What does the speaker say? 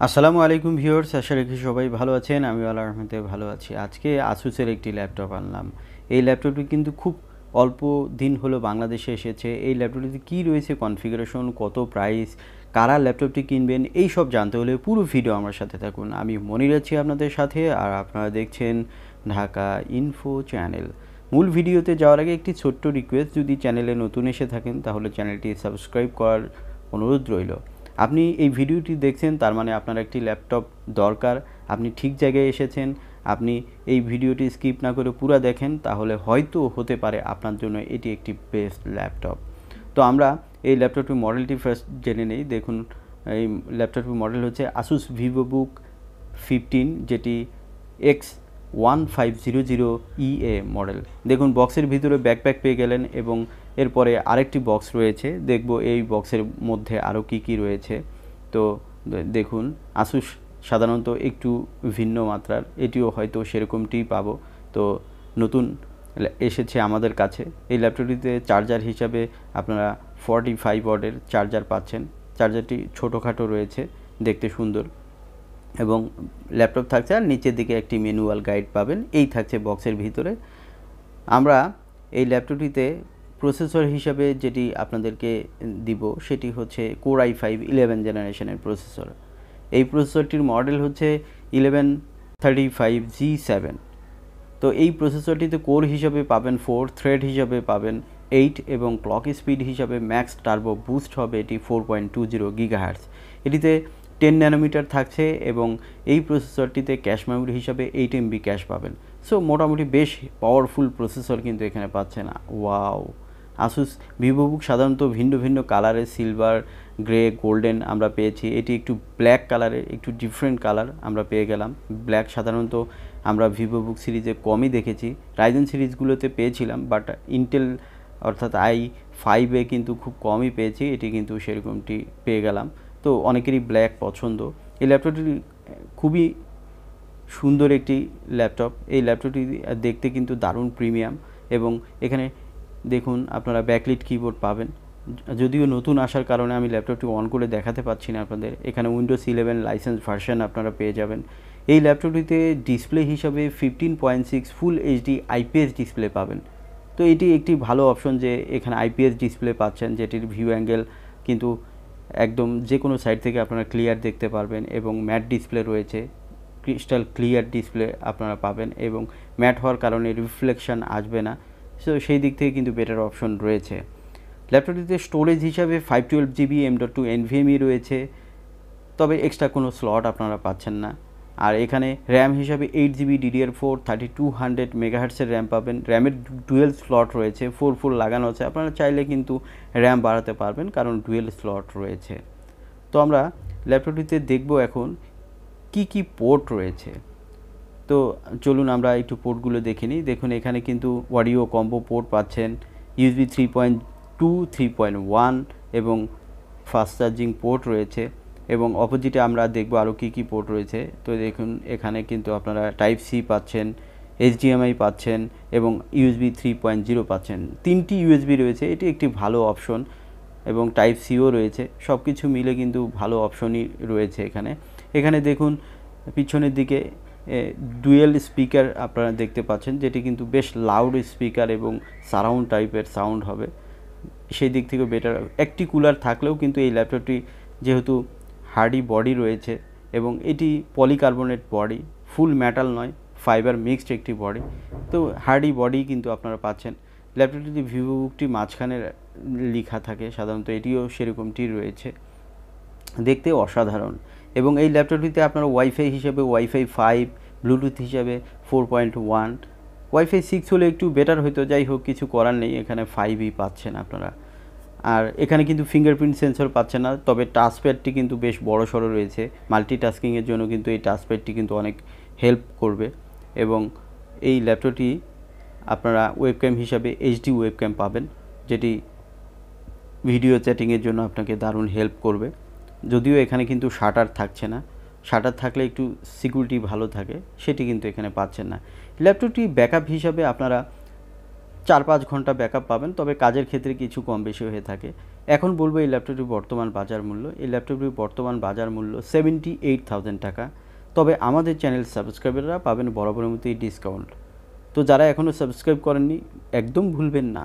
আসসালামু আলাইকুম ভিউয়ার্স, আশা রাখি সবাই ভালো আছেন। আমি আল্লাহর রহমতে ভালো আছি। আজকে আসুসের একটি ল্যাপটপ আনলাম। এই ল্যাপটপটি কিন্তু খুব অল্প দিন হলো বাংলাদেশে এসেছে। এই ল্যাপটপটিতে কী রয়েছে, কনফিগারেশন, কত প্রাইস, কারা ল্যাপটপটি কিনবেন, এই সব জানতে হলে পুরো ভিডিও আমার সাথে থাকুন। আমি মনির আছি আপনাদের সাথে, আর আপনারা দেখছেন ঢাকা ইনফো চ্যানেল। মূল ভিডিওতে যাওয়ার আগে একটি ছোট্ট রিকোয়েস্ট, যদি চ্যানেলে নতুন এসে থাকেন তাহলে চ্যানেলটি সাবস্ক্রাইব করার অনুরোধ রইল। আপনি এই ভিডিওটি দেখছেন, তার মানে আপনার একটি ল্যাপটপ দরকার, আপনি ঠিক জায়গায় এসেছেন। আপনি এই ভিডিওটি স্কিপ না করে পুরো দেখেন, তাহলে হয়তো হতে পারে আপনার জন্য এটি একটি বেস্ট ল্যাপটপ। তো আমরা এই ল্যাপটপটির মডেলটি ফার্স্ট জেনে নেই। দেখুন, এই ল্যাপটপটির মডেল হচ্ছে আসুস vivobook 15, যেটি x1500ea মডেল। দেখুন, বক্সের ভিতরে ব্যাকপ্যাক পেয়ে গেলেন এবং এরপরে আরেকটি বক্স রয়েছে। দেখব এই বক্সের মধ্যে আরও কি কি রয়েছে। তো দেখুন, আসুস সাধারণত একটু ভিন্ন মাত্রার, এটিও হয়তো সেরকমটিই পাবো। তো নতুন এসেছে আমাদের কাছে। এই ল্যাপটপটিতে চার্জার হিসাবে আপনারা 45 ওয়াটের চার্জার পাচ্ছেন। চার্জারটি ছোটোখাটো রয়েছে, দেখতে সুন্দর, এবং ল্যাপটপ থাকছে, আর নিচের দিকে একটি ম্যানুয়াল গাইড পাবেন। এই থাকছে বক্সের ভিতরে। আমরা এই ল্যাপটপটিতে প্রসেসর হিসাবে যেটি আপনাদেরকে দিব সেটি হচ্ছে কোর i5 11 জেনারেশনের প্রসেসর। এই প্রসেসরটির মডেল হচ্ছে 1135G7। তো এই প্রসেসরটিতে কোর হিসাবে পাবেন 4, থ্রেড হিসাবে পাবেন 8, এবং ক্লক স্পিড হিসাবে ম্যাক্স টার্বো বুস্ট হবে এটি 4.20 গিগাহার্টজ। এটিতে 10 ন্যানোমিটার থাকছে, এবং এই প্রসেসরটিতে ক্যাশ মেমোরি হিসাবে 8 MB ক্যাশ পাবেন। সো মোটামুটি বেশ পাওয়ারফুল প্রসেসর কিন্তু এখানে পাচ্ছেন। ওয়াও! আসুস vivobook সাধারণত ভিন্ন ভিন্ন কালারের, সিলভার, গ্রে, গোল্ডেন আমরা পেয়েছি। এটি একটু ব্ল্যাক কালারের, একটু ডিফারেন্ট কালার আমরা পেয়ে গেলাম। ব্ল্যাক সাধারণত আমরা vivobook সিরিজে কমই দেখেছি, রাইজেন সিরিজগুলোতে পেয়েছিলাম, বাট ইন্টেল অর্থাৎ i5-এ কিন্তু খুব কমই পেয়েছি। এটি কিন্তু সেরকমটি পেয়ে গেলাম। তো অনেকেরই ব্ল্যাক পছন্দ। এই ল্যাপটপটি খুবই সুন্দর একটি ল্যাপটপ। এই ল্যাপটপটি দেখতে কিন্তু দারুণ প্রিমিয়াম, এবং এখানে দেখুন আপনারা ব্যাকলিট কিবোর্ড পাবেন। যদিও নতুন আসার কারণে আমি ল্যাপটপটি অন করে দেখাতে পাচ্ছি না আপনাদের। এখানে উইন্ডোজ 11 লাইসেন্স ভার্সন আপনারা পেয়ে যাবেন। এই ল্যাপটপটিতে ডিসপ্লে হিসাবে 15.6 ফুল এইচডি আইপিএস ডিসপ্লে পাবেন। তো এটি একটি ভালো অপশন যে এখানে আইপিএস ডিসপ্লে পাচ্ছেন, যেটির ভিউ অ্যাঙ্গেল কিন্তু একদম যে কোনো সাইড থেকে আপনারা ক্লিয়ার দেখতে পারবেন, এবং ম্যাট ডিসপ্লে রয়েছে, ক্রিস্টাল ক্লিয়ার ডিসপ্লে আপনারা পাবেন, এবং ম্যাট হওয়ার কারণে রিফ্লেকশন আসবে না। সো সেই দিক থেকে কিন্তু বেটার অপশন রয়েছে। ল্যাপটপটিতে স্টোরেজ হিসাবে 512GB M.2 NVMe রয়েছে, তবে এক্সট্রা কোনো স্লট আপনারা পাচ্ছেন না। আর এখানে র্যাম হিসাবে 8GB DDR4 3200 মেগাহার্টসের র্যাম পাবেন। র্যামের ডুয়েল স্লট রয়েছে, 4 লাগানো আছে, আপনারা চাইলে কিন্তু র্যাম বাড়াতে পারবেন, কারণ ডুয়েল স্লট রয়েছে। তো আমরা ল্যাপটপটিতে দেখব এখন কি কি পোর্ট রয়েছে। তো চলুন আমরা একটু পোর্টগুলো দেখে নিই। দেখুন, এখানে কিন্তু অডিও কম্বো পোর্ট পাচ্ছেন, USB 3.2, 3.1 এবং ফাস্ট চার্জিং পোর্ট রয়েছে, এবং অপোজিটে আমরা দেখব আরও কী কী পোর্ট রয়েছে। তো দেখুন, এখানে কিন্তু আপনারা টাইপ সি পাচ্ছেন, HDMI পাচ্ছেন, এবং USB 3.0 পাচ্ছেন। 3টি USB রয়েছে, এটি একটি ভালো অপশন, এবং টাইপ সিও রয়েছে। সব কিছু মিলে কিন্তু ভালো অপশনই রয়েছে এখানে। এখানে দেখুন পিছনের দিকে ডুয়েল স্পিকার আপনারা দেখতে পাচ্ছেন, যেটি কিন্তু বেশ লাউড স্পিকার এবং সারাউন্ড টাইপের সাউন্ড হবে, সেই দিক থেকে বেটার। একটি কুলার থাকলেও কিন্তু এই ল্যাপটপটি যেহেতু হার্ডি বডি রয়েছে, এবং এটি পলিকার্বনেট বডি, ফুল মেটাল নয়, ফাইবার মিক্সড একটি বডি, তো হার্ডি বডি কিন্তু আপনারা পাচ্ছেন। ল্যাপটপটিতে vivobookটি মাঝখানে লেখা থাকে, সাধারণত এটিও সেরকমটি রয়েছে, দেখতে অসাধারণ। এবং এই ল্যাপটপটিতে আপনারা ওয়াইফাই হিসেবে ওয়াইফাই 5, ব্লুটুথ হিসাবে 4.1, ওয়াইফাই 6 হলে একটু বেটার হতো, যাই হোক কিছু করার নেই, এখানে 5ই পাচ্ছেন আপনারা। আর এখানে কিন্তু ফিঙ্গারপ্রিন্ট সেন্সর পাচ্ছেন না, তবে টাচপ্যাডটি কিন্তু বেশ বড় সড়ো রয়েছে। মাল্টিটাস্কিংয়ের জন্য কিন্তু এই টাচপ্যাডটি কিন্তু অনেক হেল্প করবে, এবং এই ল্যাপটপটি আপনারা ওয়েবক্যাম হিসাবে এইচডি ওয়েবক্যাম পাবেন, যেটি ভিডিও চ্যাটিংয়ের জন্য আপনাকে দারুণ হেল্প করবে। যদিও এখানে কিন্তু শাটার থাকছে না, শাটার থাকলে একটু সিকিউরিটি ভালো থাকে, সেটি কিন্তু এখানে পাচ্ছেন না। ল্যাপটপটি ব্যাকআপ হিসাবে আপনারা 4-5 ঘন্টা ব্যাকআপ পাবেন, তবে কাজের ক্ষেত্রে কিছু কম বেশি হয়ে থাকে। এখন বলবো এই ল্যাপটপটির বর্তমান বাজার মূল্য। এই ল্যাপটপটির বর্তমান বাজার মূল্য 78,000 টাকা। তবে আমাদের চ্যানেল সাবস্ক্রাইবাররা পাবেন বরাবরের মতোই ডিসকাউন্ট। তো যারা এখনও সাবস্ক্রাইব করেননি একদম ভুলবেন না